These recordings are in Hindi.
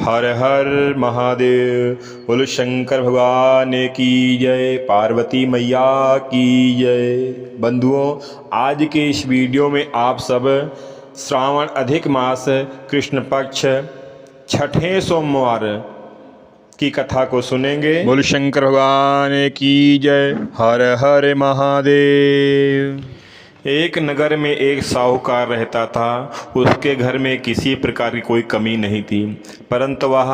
हर हर महादेव। बोलो शंकर भगवान की जय, पार्वती मैया की जय। बंधुओं, आज के इस वीडियो में आप सब श्रावण अधिक मास कृष्ण पक्ष छठे सोमवार की कथा को सुनेंगे। बोलो शंकर भगवान की जय। हर हर महादेव। एक नगर में एक साहूकार रहता था। उसके घर में किसी प्रकार की कोई कमी नहीं थी, परंतु वह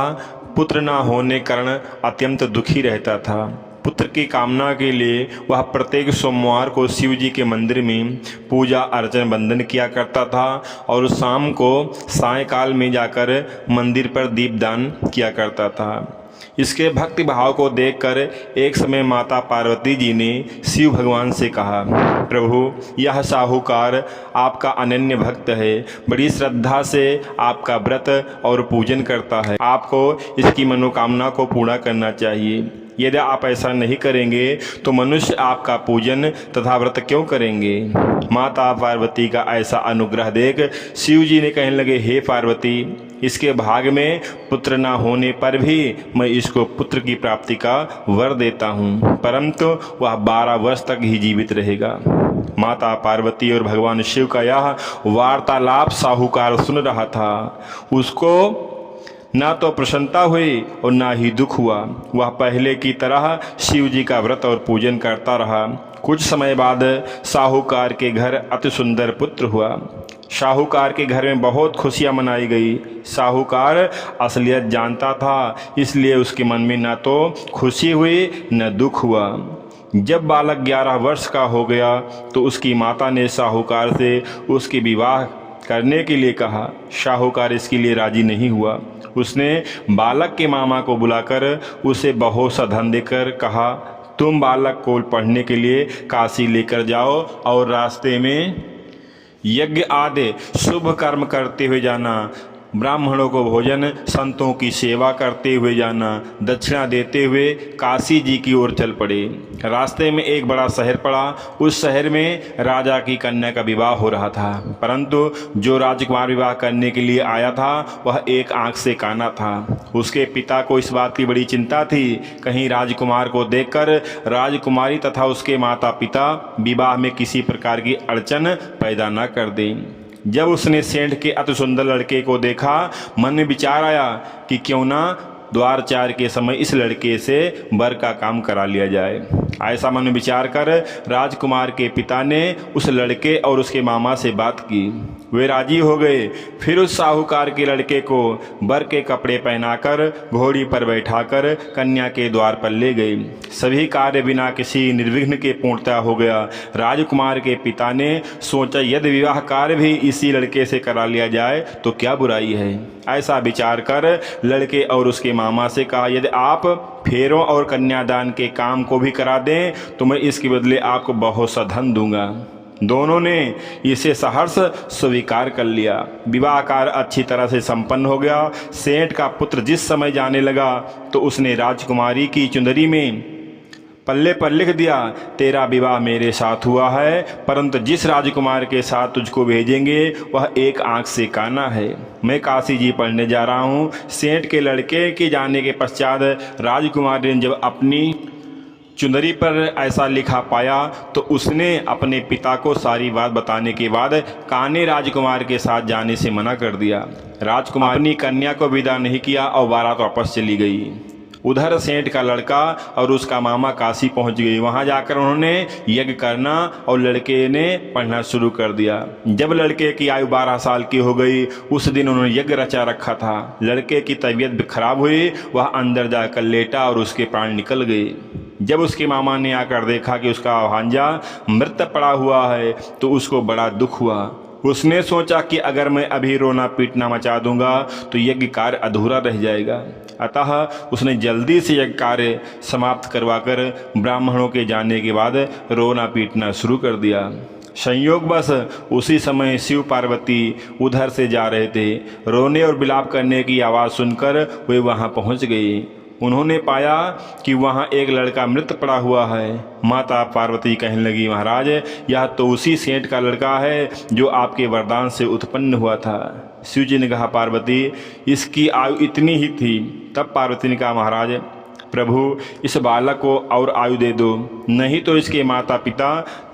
पुत्र न होने कारण अत्यंत दुखी रहता था। पुत्र की कामना के लिए वह प्रत्येक सोमवार को शिव जी के मंदिर में पूजा अर्चन वंदन किया करता था और शाम को सायंकाल में जाकर मंदिर पर दीपदान किया करता था। इसके भक्ति भाव को देखकर एक समय माता पार्वती जी ने शिव भगवान से कहा, प्रभु, यह साहूकार आपका अनन्य भक्त है, बड़ी श्रद्धा से आपका व्रत और पूजन करता है। आपको इसकी मनोकामना को पूरा करना चाहिए। यदि आप ऐसा नहीं करेंगे तो मनुष्य आपका पूजन तथा व्रत क्यों करेंगे। माता पार्वती का ऐसा अनुग्रह देख शिव जी ने कहने लगे, हे पार्वती, इसके भाग में पुत्र ना होने पर भी मैं इसको पुत्र की प्राप्ति का वर देता हूँ, परंतु वह 12 वर्ष तक ही जीवित रहेगा। माता पार्वती और भगवान शिव का यह वार्तालाप साहूकार सुन रहा था। उसको ना तो प्रसन्नता हुई और ना ही दुख हुआ। वह पहले की तरह शिव जी का व्रत और पूजन करता रहा। कुछ समय बाद साहूकार के घर अति सुंदर पुत्र हुआ। साहूकार के घर में बहुत खुशियां मनाई गई। साहूकार असलियत जानता था, इसलिए उसके मन में न तो खुशी हुई न दुख हुआ। जब बालक 11 वर्ष का हो गया तो उसकी माता ने साहूकार से उसकी विवाह करने के लिए कहा। साहूकार इसके लिए राजी नहीं हुआ। उसने बालक के मामा को बुलाकर उसे बहुत सा धन देकर कहा, तुम बालक को पढ़ने के लिए काशी लेकर जाओ और रास्ते में यज्ञ आदि शुभ कर्म करते हुए जाना, ब्राह्मणों को भोजन, संतों की सेवा करते हुए जाना, दक्षिणा देते हुए काशी जी की ओर चल पड़े। रास्ते में एक बड़ा शहर पड़ा। उस शहर में राजा की कन्या का विवाह हो रहा था, परंतु जो राजकुमार विवाह करने के लिए आया था वह एक आंख से काना था। उसके पिता को इस बात की बड़ी चिंता थी, कहीं राजकुमार को देखकर राजकुमारी तथा उसके माता पिता विवाह में किसी प्रकार की अड़चन पैदा न कर दें। जब उसने सेठ के अति सुंदर लड़के को देखा, मन में विचार आया कि क्यों ना द्वारचार के समय इस लड़के से वर का काम करा लिया जाए। ऐसा मन में विचार कर राजकुमार के पिता ने उस लड़के और उसके मामा से बात की। वे राजी हो गए। फिर उस साहूकार के लड़के को वर के कपड़े पहनाकर घोड़ी पर बैठाकर कन्या के द्वार पर ले गए। सभी कार्य बिना किसी निर्विघ्न के पूर्णता हो गया। राजकुमार के पिता ने सोचा, यदि विवाह कार्य भी इसी लड़के से करा लिया जाए तो क्या बुराई है। ऐसा विचार कर लड़के और उसके मामा से कहा, यदि आप फेरों और कन्यादान के काम को भी करा दें तो मैं इसके बदले आपको बहुत सा धन दूंगा। दोनों ने इसे सहर्ष स्वीकार कर लिया। विवाह कार्य अच्छी तरह से संपन्न हो गया। सेठ का पुत्र जिस समय जाने लगा तो उसने राजकुमारी की चुंदरी में पल्ले पर लिख दिया, तेरा विवाह मेरे साथ हुआ है, परंतु जिस राजकुमार के साथ तुझको भेजेंगे वह एक आंख से काना है। मैं काशी जी पढ़ने जा रहा हूँ। सेठ के लड़के के जाने के पश्चात राजकुमारी ने जब अपनी चुंदरी पर ऐसा लिखा पाया तो उसने अपने पिता को सारी बात बताने के बाद काने राजकुमार के साथ जाने से मना कर दिया। राजकुमार अपनी कन्या को विदा नहीं किया और बारात वापस चली गई। उधर सेठ का लड़का और उसका मामा काशी पहुंच गए। वहां जाकर उन्होंने यज्ञ करना और लड़के ने पढ़ना शुरू कर दिया। जब लड़के की आयु 12 साल की हो गई, उस दिन उन्होंने यज्ञ रचा रखा था। लड़के की तबीयत खराब हुई, वह अंदर जाकर लेटा और उसके प्राण निकल गए। जब उसके मामा ने आकर देखा कि उसका भांजा मृत पड़ा हुआ है तो उसको बड़ा दुख हुआ। उसने सोचा कि अगर मैं अभी रोना पीटना मचा दूंगा तो यज्ञ कार्य अधूरा रह जाएगा। अतः उसने जल्दी से यज्ञ कार्य समाप्त करवाकर ब्राह्मणों के जाने के बाद रोना पीटना शुरू कर दिया। संयोगवश उसी समय शिव पार्वती उधर से जा रहे थे। रोने और विलाप करने की आवाज़ सुनकर वे वहां पहुंच गए। उन्होंने पाया कि वहाँ एक लड़का मृत पड़ा हुआ है। माता पार्वती कहने लगी, महाराज, यह तो उसी सेठ का लड़का है जो आपके वरदान से उत्पन्न हुआ था। शिव जी ने कहा पार्वती इसकी आयु इतनी ही थी। तब पार्वती ने कहा महाराज प्रभु इस बालक को और आयु दे दो, नहीं तो इसके माता पिता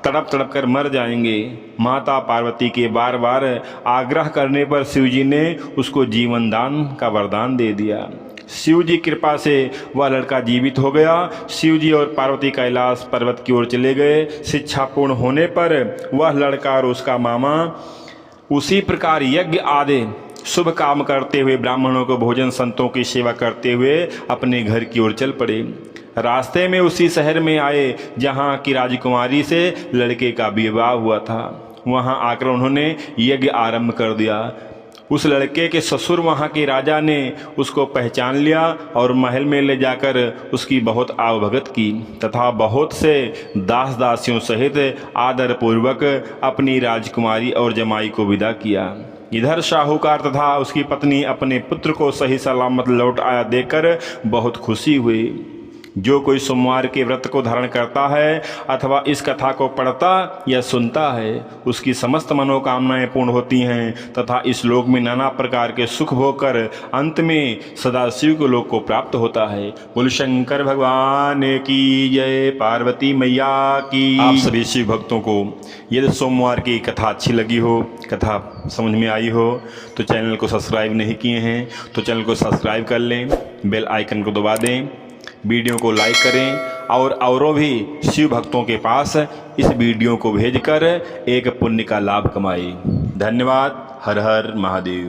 तड़प तड़प कर मर जाएंगे। माता पार्वती के बार बार आग्रह करने पर शिव जी ने उसको जीवन दान का वरदान दे दिया। शिव जी कृपा से वह लड़का जीवित हो गया। शिव जी और पार्वती कैलाश पर्वत की ओर चले गए। शिक्षा पूर्ण होने पर वह लड़का और उसका मामा उसी प्रकार यज्ञ आदि शुभ काम करते हुए ब्राह्मणों को भोजन संतों की सेवा करते हुए अपने घर की ओर चल पड़े। रास्ते में उसी शहर में आए जहाँ की राजकुमारी से लड़के का विवाह हुआ था। वहाँ आकर उन्होंने यज्ञ आरंभ कर दिया। उस लड़के के ससुर वहाँ के राजा ने उसको पहचान लिया और महल में ले जाकर उसकी बहुत आवभगत की तथा बहुत से दास दासियों सहित आदर पूर्वक अपनी राजकुमारी और जमाई को विदा किया। इधर शाहूकार तथा उसकी पत्नी अपने पुत्र को सही सलामत लौट आया देखकर बहुत खुशी हुई। जो कोई सोमवार के व्रत को धारण करता है अथवा इस कथा को पढ़ता या सुनता है उसकी समस्त मनोकामनाएं पूर्ण होती हैं तथा इस लोक में नाना प्रकार के सुख भोग कर अंत में सदाशिव के लोक को प्राप्त होता है। बोल शंकर भगवान की जय, पार्वती मैया की। आप सभी शिव भक्तों को यदि सोमवार की कथा अच्छी लगी हो, कथा समझ में आई हो तो चैनल को सब्सक्राइब नहीं किए हैं तो चैनल को सब्सक्राइब कर लें, बेल आइकन को दबा दें, वीडियो को लाइक करें और औरों भी शिव भक्तों के पास इस वीडियो को भेजकर एक पुण्य का लाभ कमाएं। धन्यवाद। हर हर महादेव।